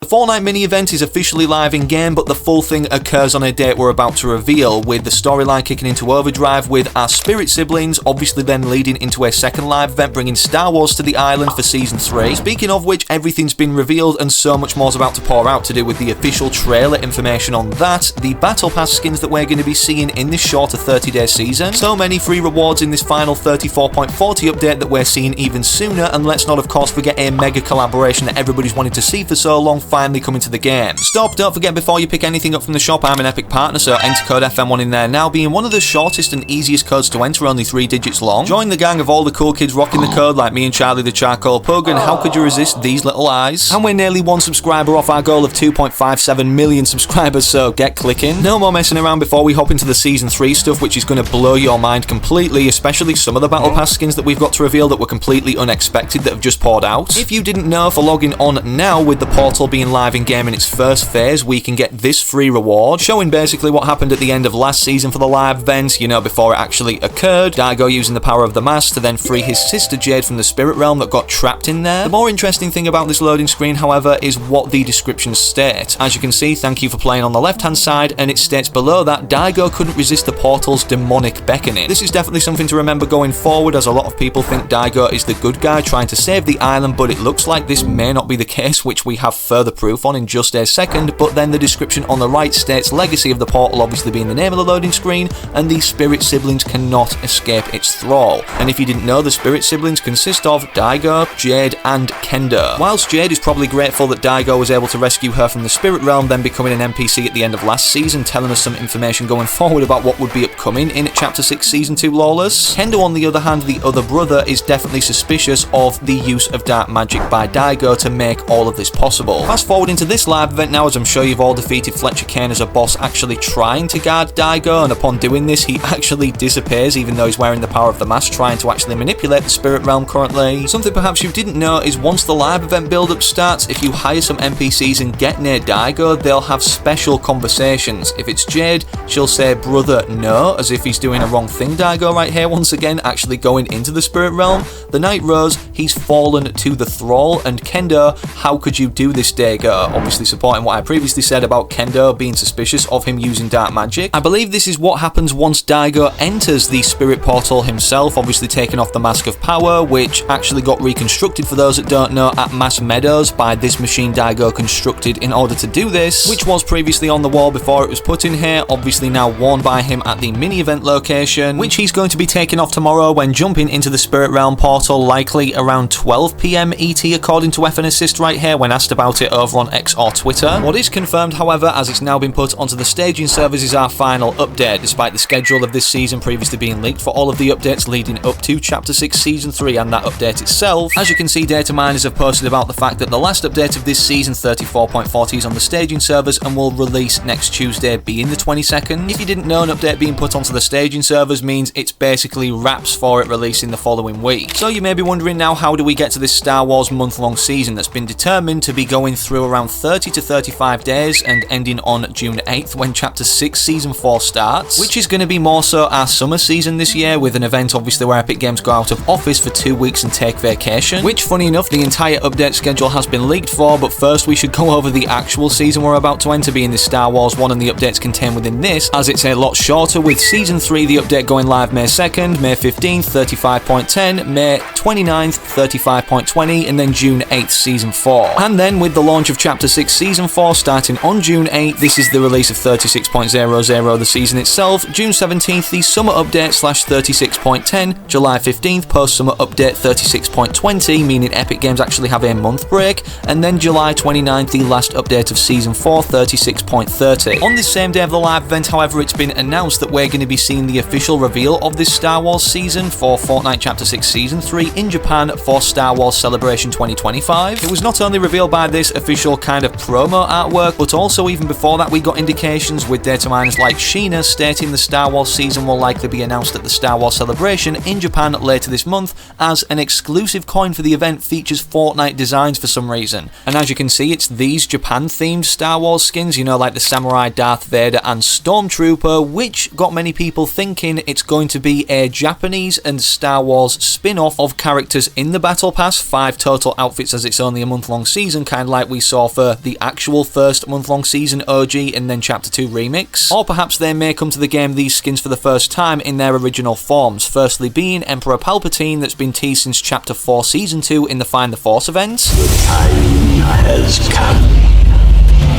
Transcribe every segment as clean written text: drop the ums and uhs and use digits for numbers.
The Fortnite mini-event is officially live in-game, but the full thing occurs on a date we're about to reveal, with the storyline kicking into overdrive with our Spirit siblings, obviously then leading into a second live event bringing Star Wars to the island for Season 3. Speaking of which, everything's been revealed and so much more's about to pour out to do with the official trailer information on that, the Battle Pass skins that we're going to be seeing in this shorter 30-day season, so many free rewards in this final 34.40 update that we're seeing even sooner, and let's not of course forget a mega collaboration that everybody's wanted to see for so long finally coming to the game. Stop, don't forget before you pick anything up from the shop, I'm an Epic partner, so enter code FM1 in there now, being one of the shortest and easiest codes to enter, only 3 digits long. Join the gang of all the cool kids rocking the code like me and Charlie the Charcoal Pug, and how could you resist these little eyes? And we're nearly 1 subscriber off our goal of 2.57 million subscribers, so get clicking. No more messing around before we hop into the Season 3 stuff, which is going to blow your mind completely, especially some of the Battle Pass skins that we've got to reveal that were completely unexpected that have just poured out. If you didn't know, for logging on now with the portal being live in game in its first phase, we can get this free reward, showing basically what happened at the end of last season for the live event, you know, before it actually occurred. Daigo using the power of the mask to then free his sister Jade from the spirit realm that got trapped in there. The more interesting thing about this loading screen, however, is what the descriptions state. As you can see, thank you for playing on the left hand side, and it states below that Daigo couldn't resist the portal's demonic beckoning. This is definitely something to remember going forward, as a lot of people think Daigo is the good guy trying to save the island, but it looks like this may not be the case, which we have further proof on in just a second. But then the description on the right states legacy of the portal obviously being the name of the loading screen, and the Spirit siblings cannot escape its thrall. And if you didn't know, the Spirit siblings consist of Daigo, Jade and Kendo. Whilst Jade is probably grateful that Daigo was able to rescue her from the spirit realm, then becoming an NPC at the end of last season, telling us some information going forward about what would be upcoming in Chapter 6 Season 2 Lawless. Kendo, on the other hand, the other brother, is definitely suspicious of the use of dark magic by Daigo to make all of this possible. Fast forward into this live event now, as I'm sure you've all defeated Fletcher Kane as a boss actually trying to guard Daigo, and upon doing this he actually disappears even though he's wearing the power of the mask, trying to actually manipulate the spirit realm currently. Something perhaps you didn't know is once the live event build-up starts, if you hire some NPCs and get near Daigo, they'll have special conversations. If it's Jade, she'll say brother no, as if he's doing a wrong thing. Daigo right here once again actually going into the spirit realm. The Night Rose, he's fallen to the thrall, and Kendo, how could you do this, Daigo? Obviously supporting what I previously said about Kendo being suspicious of him using dark magic. I believe this is what happens once Daigo enters the spirit portal himself, obviously taking off the Mask of Power, which actually got reconstructed, for those that don't know, at Mass Meadows by this machine Daigo constructed in order to do this, which was previously on the wall before it was put in here, obviously now worn by him at the mini-event location, which he's going to be taking off tomorrow when jumping into the Spirit Realm portal, likely around 12 PM ET according to FN Assist right here when asked about it over on X or Twitter. What is confirmed, however, as it's now been put onto the staging servers, is our final update, despite the schedule of this season previously being leaked for all of the updates leading up to Chapter 6 Season 3 and that update itself. As you can see, data miners have posted about the fact that the last update of this season, 34.40, is on the staging servers and will release next Tuesday, being the 22nd. If you didn't know, an update being put onto the staging servers means it's basically wraps for it releasing the following week. So you may be wondering now, how do we get to this Star Wars month-long season that's been determined to be going through around 30 to 35 days and ending on June 8th when Chapter 6 Season 4 starts, which is going to be more so our summer season this year, with an event obviously where Epic Games go out of office for 2 weeks and take vacation, which funny enough the entire update schedule has been leaked for. But first we should go over the actual season we're about to enter, being this Star Wars one, and the updates contained within this, as it's a lot shorter, with Season 3 the update going live May 2nd, May 15th 35.10, May 29th 35.20, and then June 8th Season 4. And then with the launch of Chapter 6 Season 4 starting on June 8th, this is the release of 36.00, the season itself. June 17th the summer update / 36.10, July 15th post-summer update 36.20, meaning Epic Games actually have a month break, and then July 29th the last update of Season 4, 36.30. On this same day of the live event, however, it's been announced that we're going to be seeing the official reveal of this Star Wars season for Fortnite Chapter 6 Season 3 in Japan for Star Wars Celebration 2025. It was not only revealed by this official kind of promo artwork, but also even before that we got indications with data miners like Sheena stating the Star Wars season will likely be announced at the Star Wars Celebration in Japan later this month, as an exclusive coin for the event features Fortnite designs for some reason. And as you can see, it's these Japan themed Star Wars skins, you know, like the Samurai, Darth Vader and Stormtrooper, which got many people thinking it's going to be a Japanese and Star Wars spin-off of characters in the Battle Pass, 5 total outfits as it's only a month-long season, kind of like we saw for the actual first month-long season OG and then Chapter 2 Remix. Or perhaps they may come to the game these skins for the first time in their original forms, firstly being Emperor Palpatine that's been teased since Chapter 4 Season 2 in the Find the Force event. The time has come.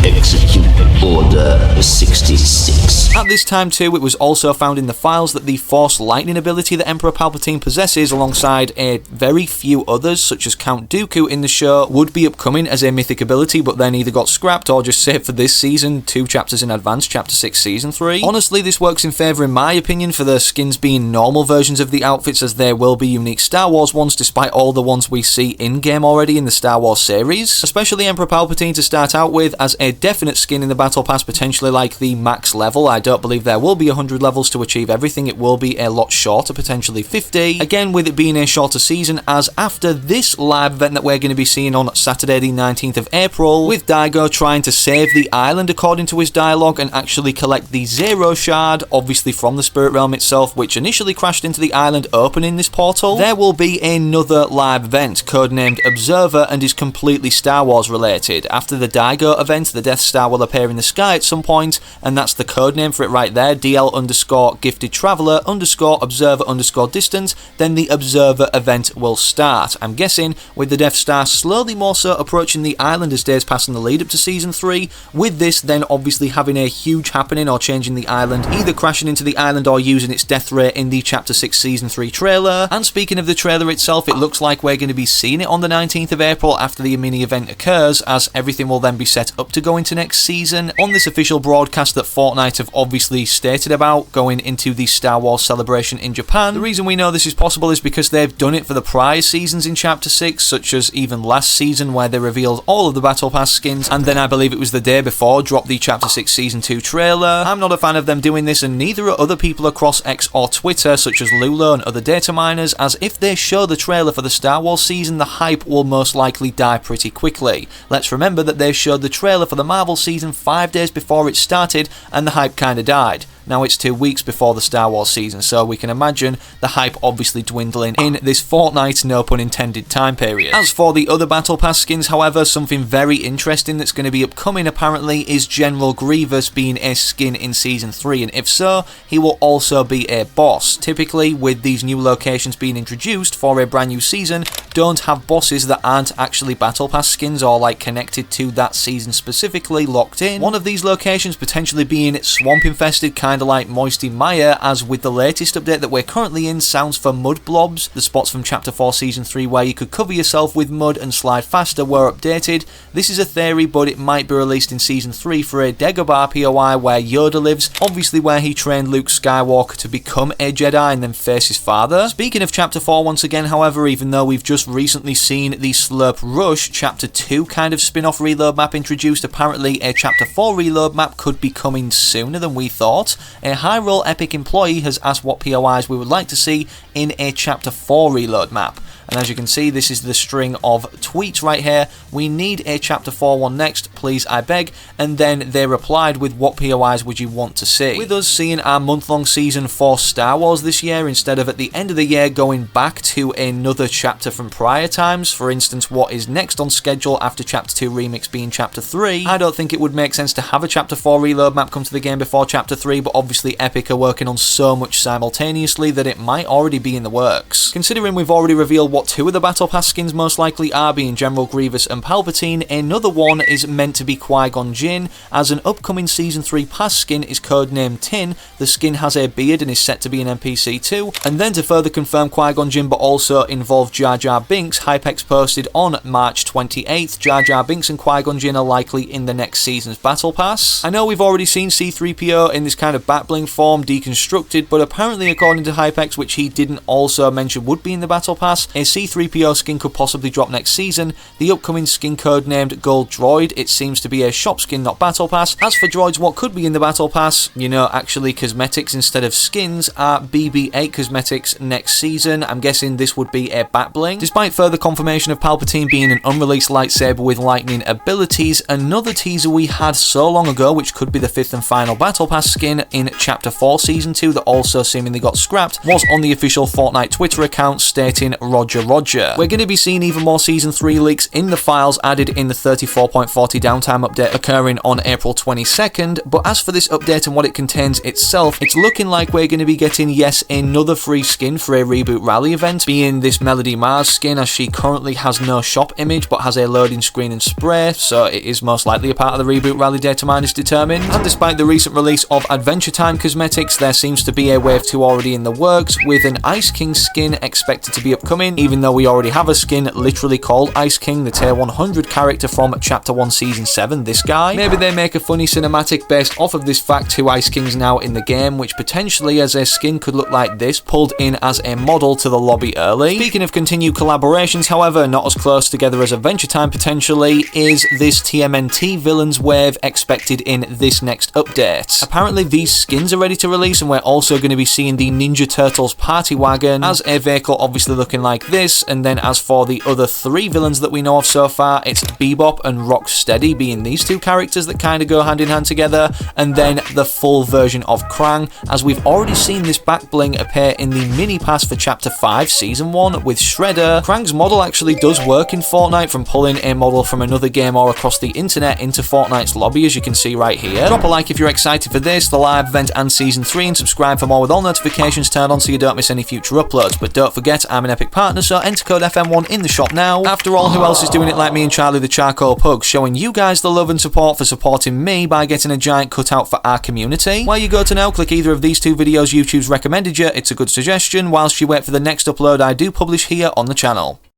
Execute Order 66. At this time too, it was also found in the files that the Force Lightning ability that Emperor Palpatine possesses alongside a very few others such as Count Dooku in the show would be upcoming as a mythic ability, but then either got scrapped or just saved for this season 2 chapters in advance, Chapter 6 Season 3. Honestly, this works in favour in my opinion for the skins being normal versions of the outfits, as there will be unique Star Wars ones despite all the ones we see in-game already in the Star Wars series. Especially Emperor Palpatine to start out with as a definite skin in the Battle Pass, potentially like the max level. I don't believe there will be 100 levels to achieve everything, it will be a lot shorter, potentially 50. Again, with it being a shorter season, as after this live event that we're going to be seeing on Saturday the 19th of April, with Daigo trying to save the island according to his dialogue and actually collect the Zero Shard, obviously from the Spirit Realm itself, which initially crashed into the island opening this portal, there will be another live event codenamed Observer and is completely Star Wars related. After the Daigo event, the Death Star will appear in the sky at some point, and that's the codename for it right there, DL_Gifted Traveler_Observer_Distance, then the Observer event will start. I'm guessing with the Death Star slowly more so approaching the island as days pass in the lead up to Season 3, with this then obviously having a huge happening or changing the island, either crashing into the island or using its death ray in the Chapter 6 Season 3 trailer. And speaking of the trailer itself, it looks like we're going to be seeing it on the 19th of April after the mini event occurs, as everything will then be set up to go into next season. On this official broadcast that Fortnite have obviously stated about going into the Star Wars celebration in Japan, the reason we know this is possible is because they've done it for the prior seasons in Chapter 6, such as even last season where they revealed all of the Battle Pass skins, and then I believe it was the day before dropped the Chapter 6 Season 2 trailer. I'm not a fan of them doing this, and neither are other people across X or Twitter such as Lulo and other data miners, as if they show the trailer for the Star Wars season, the hype will most likely die pretty quickly. Let's remember that they showed the trailer for the Marvel season 5 days before it started and the hype kinda died. Now it's 2 weeks before the Star Wars season, so we can imagine the hype obviously dwindling in this Fortnite, no pun intended, time period. As for the other Battle Pass skins, however, something very interesting that's going to be upcoming apparently is General Grievous being a skin in Season 3, and if so, he will also be a boss. Typically, with these new locations being introduced for a brand new season, don't have bosses that aren't actually Battle Pass skins or like connected to that season specifically locked in. One of these locations potentially being swamp infested, kind of like Moisty Mire, as with the latest update that we're currently in sounds for mud blobs. The spots from Chapter 4 Season 3 where you could cover yourself with mud and slide faster were updated. This is a theory, but it might be released in Season 3 for a Dagobah POI where Yoda lives, obviously where he trained Luke Skywalker to become a Jedi and then face his father. Speaking of Chapter 4 once again, however, even though we've just recently seen the Slurp Rush Chapter 2 kind of spin-off reload map introduced, apparently a Chapter 4 reload map could be coming sooner than we thought. A high-roll Epic employee has asked what POIs we would like to see in a Chapter 4 reload map. And as you can see, this is the string of tweets right here. We need a Chapter 4 one next, please, I beg. And then they replied with what POIs would you want to see. With us seeing our month-long season for Star Wars this year, instead of at the end of the year going back to another chapter from prior times, for instance, what is next on schedule after Chapter 2 Remix being Chapter 3, I don't think it would make sense to have a Chapter 4 reload map come to the game before Chapter 3, but obviously Epic are working on so much simultaneously that it might already be in the works. Considering we've already revealed what 2 of the Battle Pass skins most likely are, being General Grievous and Palpatine, another one is meant to be Qui-Gon Jinn, as an upcoming Season 3 Pass skin is codenamed Tin. The skin has a beard and is set to be an NPC too. And then to further confirm Qui-Gon Jinn but also involve Jar Jar Binks, Hypex posted on March 28th, Jar Jar Binks and Qui-Gon Jinn are likely in the next season's Battle Pass. I know we've already seen C-3PO in this kind of back-bling form deconstructed, but apparently according to Hypex, which he didn't also mention would be in the Battle Pass, a C-3PO skin could possibly drop next season. The upcoming skin code named Gold Droid, it seems to be a shop skin, not Battle Pass. As for droids, what could be in the Battle Pass, you know, actually cosmetics instead of skins, are BB-8 cosmetics next season. I'm guessing this would be a back bling. Despite further confirmation of Palpatine being an unreleased lightsaber with lightning abilities, another teaser we had so long ago, which could be the 5th and final Battle Pass skin in Chapter 4 Season 2 that also seemingly got scrapped, was on the official Fortnite Twitter account stating Roger Roger Roger. We're going to be seeing even more Season 3 leaks in the files added in the 34.40 downtime update occurring on April 22nd, but as for this update and what it contains itself, it's looking like we're going to be getting, yes, another free skin for a Reboot Rally event, being this Melody Mars skin, as she currently has no shop image but has a loading screen and spray, so it is most likely a part of the Reboot Rally data miners determined. And despite the recent release of Adventure Time cosmetics, there seems to be a Wave 2 already in the works, with an Ice King skin expected to be upcoming, even though we already have a skin literally called Ice King, the tier 100 character from Chapter 1 Season 7, this guy. Maybe they make a funny cinematic based off of this fact who Ice King's now in the game, which potentially as a skin could look like this, pulled in as a model to the lobby early. Speaking of continued collaborations, however, not as close together as Adventure Time potentially, is this TMNT Villains Wave expected in this next update. Apparently these skins are ready to release, and we're also going to be seeing the Ninja Turtles Party Wagon as a vehicle, obviously looking like this, and then as for the other 3 villains that we know of so far, it's Bebop and Rocksteady being these 2 characters that kind of go hand in hand together, and then the full version of Krang, as we've already seen this back bling appear in the mini pass for Chapter 5 Season 1 with Shredder. Krang's model actually does work in Fortnite, from pulling a model from another game or across the internet into Fortnite's lobby, as you can see right here. Drop a like if you're excited for this, the live event and Season 3, and subscribe for more with all notifications turned on so you don't miss any future uploads. But don't forget, I'm an Epic partner, so enter code FM1 in the shop now. After all, who else is doing it like me and Charlie the Charcoal Pug, showing you guys the love and support for supporting me by getting a giant cutout for our community? Where you go to now, click either of these 2 videos YouTube's recommended you, it's a good suggestion, whilst you wait for the next upload I do publish here on the channel.